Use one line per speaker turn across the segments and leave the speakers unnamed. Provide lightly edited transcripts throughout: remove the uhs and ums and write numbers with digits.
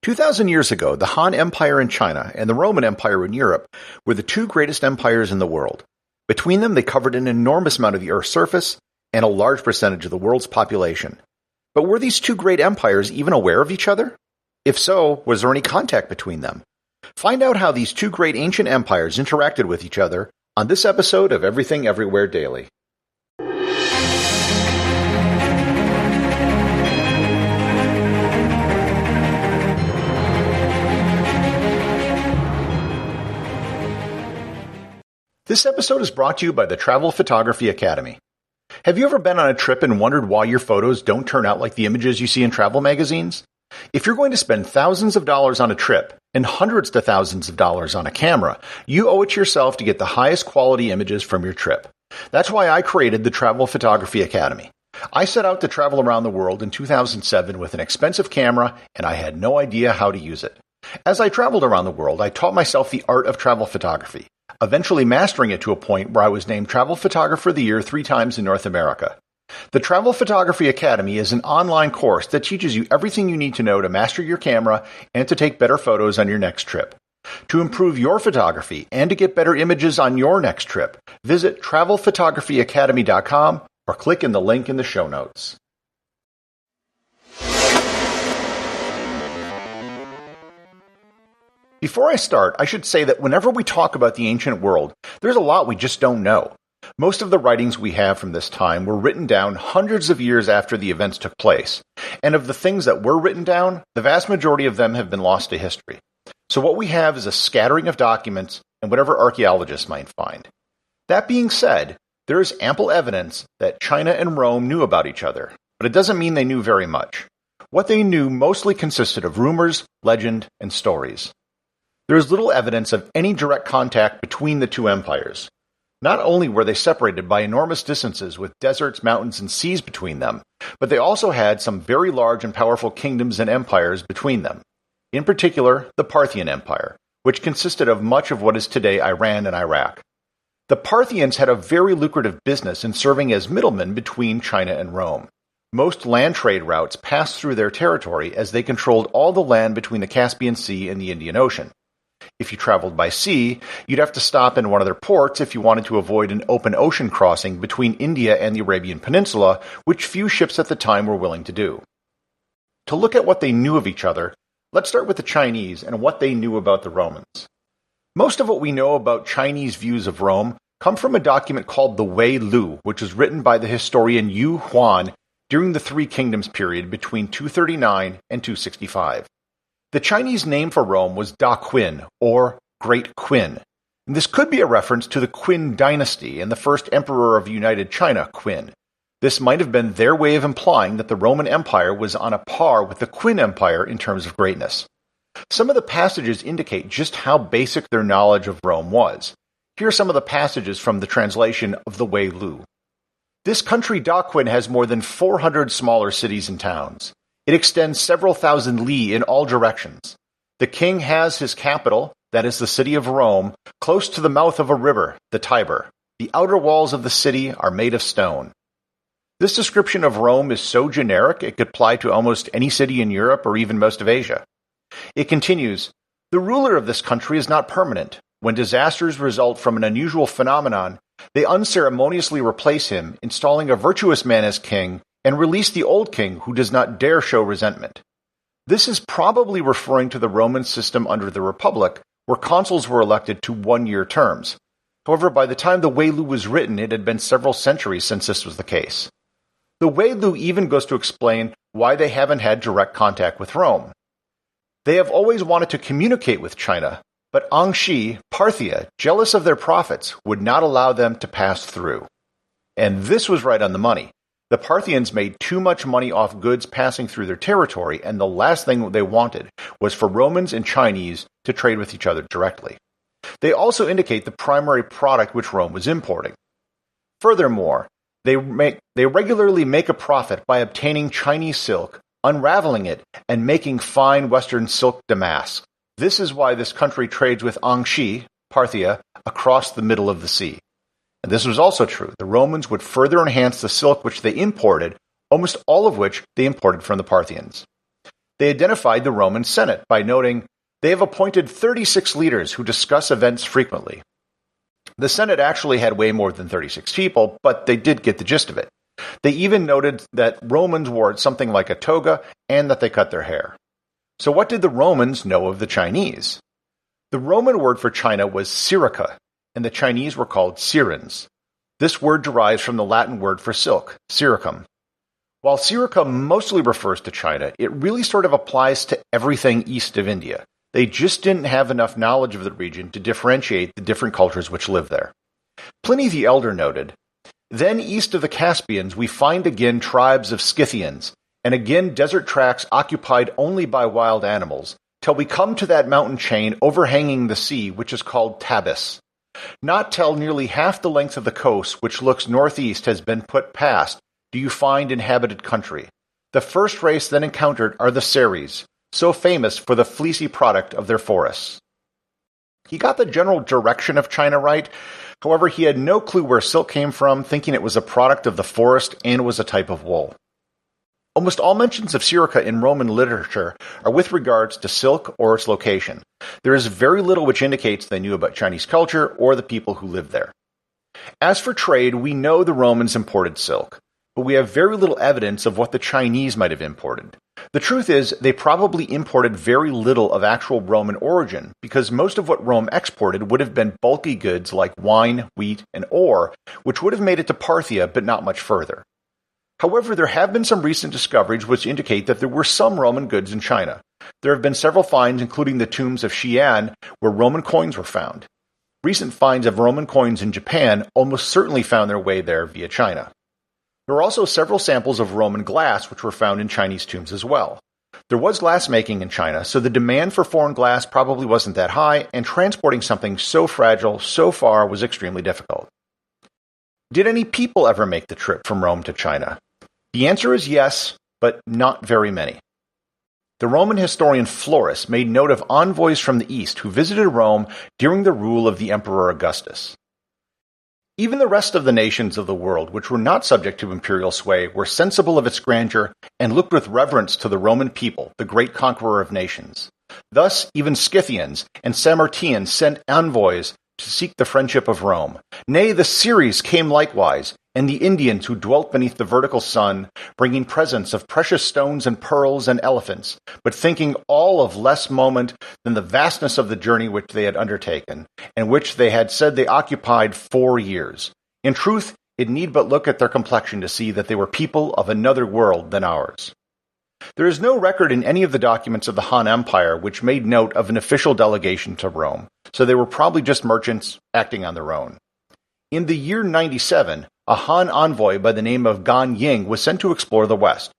2,000 years ago, the Han Empire in China and the Roman Empire in Europe were the two greatest empires in the world. Between them, they covered an enormous amount of the Earth's surface and a large percentage of the world's population. But were these two great empires even aware of each other? If so, was there any contact between them? Find out how these two great ancient empires interacted with each other on this episode of Everything Everywhere Daily. This episode is brought to you by the Travel Photography Academy. Have you ever been on a trip and wondered why your photos don't turn out like the images you see in travel magazines? If you're going to spend thousands of dollars on a trip and hundreds to thousands of dollars on a camera, you owe it to yourself to get the highest quality images from your trip. That's why I created the Travel Photography Academy. I set out to travel around the world in 2007 with an expensive camera, and I had no idea how to use it. As I traveled around the world, I taught myself the art of travel photography, eventually mastering it to a point where I was named Travel Photographer of the Year 3 times in North America. The Travel Photography Academy is an online course that teaches you everything you need to know to master your camera and to take better photos on your next trip. To improve your photography and to get better images on your next trip, visit travelphotographyacademy.com or click in the link in the show notes. Before I start, I should say that whenever we talk about the ancient world, there's a lot we just don't know. Most of the writings we have from this time were written down hundreds of years after the events took place, and of the things that were written down, the vast majority of them have been lost to history. So what we have is a scattering of documents and whatever archaeologists might find. That being said, there is ample evidence that China and Rome knew about each other, but it doesn't mean they knew very much. What they knew mostly consisted of rumors, legend, and stories. There is little evidence of any direct contact between the two empires. Not only were they separated by enormous distances with deserts, mountains, and seas between them, but they also had some very large and powerful kingdoms and empires between them. In particular, the Parthian Empire, which consisted of much of what is today Iran and Iraq. The Parthians had a very lucrative business in serving as middlemen between China and Rome. Most land trade routes passed through their territory as they controlled all the land between the Caspian Sea and the Indian Ocean. If you traveled by sea, you'd have to stop in one of their ports if you wanted to avoid an open ocean crossing between India and the Arabian Peninsula, which few ships at the time were willing to do. To look at what they knew of each other, let's start with the Chinese and what they knew about the Romans. Most of what we know about Chinese views of Rome come from a document called the Wei Lu, which was written by the historian Yu Huan during the Three Kingdoms period between 239 and 265. The Chinese name for Rome was Da Qin, or Great Qin. And this could be a reference to the Qin dynasty and the first emperor of United China, Qin. This might have been their way of implying that the Roman Empire was on a par with the Qin Empire in terms of greatness. Some of the passages indicate just how basic their knowledge of Rome was. Here are some of the passages from the translation of the Wei Lu. This country Da Qin has more than 400 smaller cities and towns. It extends several thousand li in all directions. The king has his capital, that is the city of Rome, close to the mouth of a river, the Tiber. The outer walls of the city are made of stone. This description of Rome is so generic it could apply to almost any city in Europe or even most of Asia. It continues, the ruler of this country is not permanent. When disasters result from an unusual phenomenon, they unceremoniously replace him, installing a virtuous man as king, and release the old king who does not dare show resentment. This is probably referring to the Roman system under the Republic, where consuls were elected to one-year terms. However, by the time the Wei Lu was written, it had been several centuries since this was the case. The Wei Lu even goes to explain why they haven't had direct contact with Rome. They have always wanted to communicate with China, but Angxi, Parthia, jealous of their profits, would not allow them to pass through. And this was right on the money. The Parthians made too much money off goods passing through their territory, and the last thing they wanted was for Romans and Chinese to trade with each other directly. They also indicate the primary product which Rome was importing. Furthermore, they regularly make a profit by obtaining Chinese silk, unraveling it, and making fine Western silk damask. This is why this country trades with Angxi, Parthia, across the middle of the sea. And this was also true. The Romans would further enhance the silk which they imported, almost all of which they imported from the Parthians. They identified the Roman Senate by noting, "They have appointed 36 leaders who discuss events frequently." The Senate actually had way more than 36 people, but they did get the gist of it. They even noted that Romans wore something like a toga and that they cut their hair. So what did the Romans know of the Chinese? The Roman word for China was Syrica, and the Chinese were called Syrens. This word derives from the Latin word for silk, Syricum. While Syrica mostly refers to China, it really sort of applies to everything east of India. They just didn't have enough knowledge of the region to differentiate the different cultures which live there. Pliny the Elder noted, "Then east of the Caspians we find again tribes of Scythians, and again desert tracts occupied only by wild animals, till we come to that mountain chain overhanging the sea which is called Tabis. Not till nearly half the length of the coast which looks northeast has been put past do you find inhabited country. The first race then encountered are the Seres, so famous for the fleecy product of their forests." He got the general direction of China right. However, he had no clue where silk came from, thinking it was a product of the forest and was a type of wool. Almost all mentions of Syrica in Roman literature are with regards to silk or its location. There is very little which indicates they knew about Chinese culture or the people who lived there. As for trade, we know the Romans imported silk, but we have very little evidence of what the Chinese might have imported. The truth is, they probably imported very little of actual Roman origin, because most of what Rome exported would have been bulky goods like wine, wheat, and ore, which would have made it to Parthia, but not much further. However, there have been some recent discoveries which indicate that there were some Roman goods in China. There have been several finds, including the tombs of Xi'an, where Roman coins were found. Recent finds of Roman coins in Japan almost certainly found their way there via China. There are also several samples of Roman glass which were found in Chinese tombs as well. There was glass making in China, so the demand for foreign glass probably wasn't that high, and transporting something so fragile so far was extremely difficult. Did any people ever make the trip from Rome to China? The answer is yes, but not very many. The Roman historian Florus made note of envoys from the east who visited Rome during the rule of the Emperor Augustus. Even the rest of the nations of the world, which were not subject to imperial sway, were sensible of its grandeur and looked with reverence to the Roman people, the great conqueror of nations. Thus, even Scythians and Sarmatians sent envoys to seek the friendship of Rome. Nay, the Seres came likewise, and the Indians who dwelt beneath the vertical sun, bringing presents of precious stones and pearls and elephants, but thinking all of less moment than the vastness of the journey which they had undertaken, and which they had said they occupied 4 years. In truth, it need but look at their complexion to see that they were people of another world than ours. There is no record in any of the documents of the Han Empire which made note of an official delegation to Rome, so they were probably just merchants acting on their own. In the year 97, a Han envoy by the name of Gan Ying was sent to explore the west.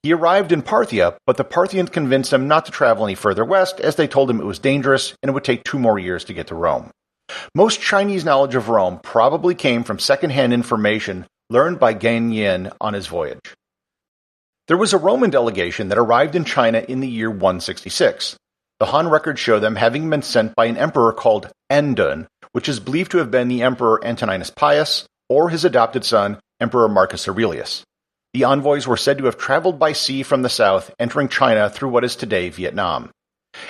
He arrived in Parthia, but the Parthians convinced him not to travel any further west, as they told him it was dangerous and it would take 2 more years to get to Rome. Most Chinese knowledge of Rome probably came from second-hand information learned by Gan Yin on his voyage. There was a Roman delegation that arrived in China in the year 166. The Han records show them having been sent by an emperor called Endun, which is believed to have been the Emperor Antoninus Pius, or his adopted son, Emperor Marcus Aurelius. The envoys were said to have traveled by sea from the south, entering China through what is today Vietnam.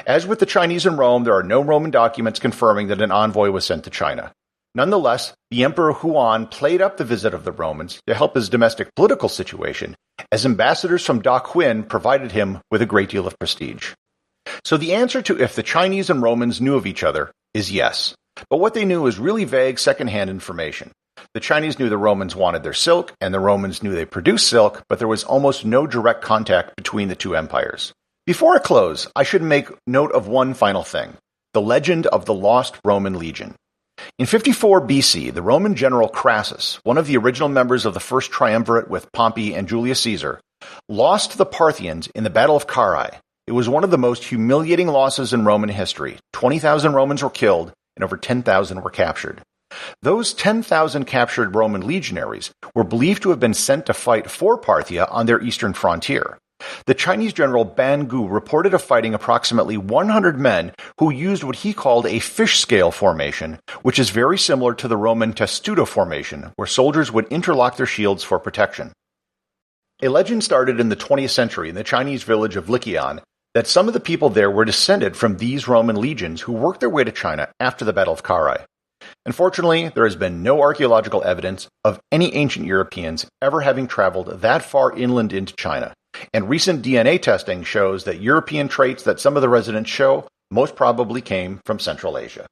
As with the Chinese in Rome, there are no Roman documents confirming that an envoy was sent to China. Nonetheless, the Emperor Huan played up the visit of the Romans to help his domestic political situation, as ambassadors from Da Qin provided him with a great deal of prestige. So the answer to if the Chinese and Romans knew of each other is yes. But what they knew was really vague second-hand information. The Chinese knew the Romans wanted their silk, and the Romans knew they produced silk, but there was almost no direct contact between the two empires. Before I close, I should make note of one final thing: the legend of the lost Roman legion. In 54 BC, the Roman general Crassus, one of the original members of the first triumvirate with Pompey and Julius Caesar, lost to the Parthians in the Battle of Carrhae. It was one of the most humiliating losses in Roman history. 20,000 Romans were killed, and over 10,000 were captured. Those 10,000 captured Roman legionaries were believed to have been sent to fight for Parthia on their eastern frontier. The Chinese general Ban Gu reported of fighting approximately 100 men who used what he called a fish scale formation, which is very similar to the Roman testudo formation, where soldiers would interlock their shields for protection. A legend started in the 20th century in the Chinese village of Liqian that some of the people there were descended from these Roman legions who worked their way to China after the Battle of Carrhae. Unfortunately, there has been no archaeological evidence of any ancient Europeans ever having traveled that far inland into China, and recent DNA testing shows that European traits that some of the residents show most probably came from Central Asia.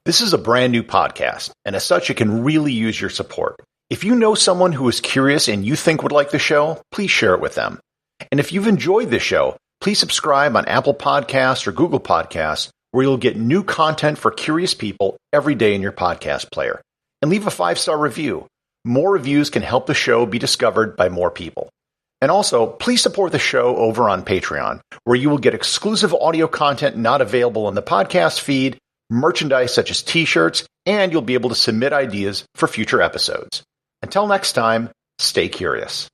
This is a brand new podcast, and as such, it can really use your support. If you know someone who is curious and you think would like the show, please share it with them. And if you've enjoyed this show, please subscribe on Apple Podcasts or Google Podcasts, where you'll get new content for curious people every day in your podcast player. And leave a 5-star review. More reviews can help the show be discovered by more people. And also, please support the show over on Patreon, where you will get exclusive audio content not available in the podcast feed, merchandise such as t-shirts, and you'll be able to submit ideas for future episodes. Until next time, stay curious.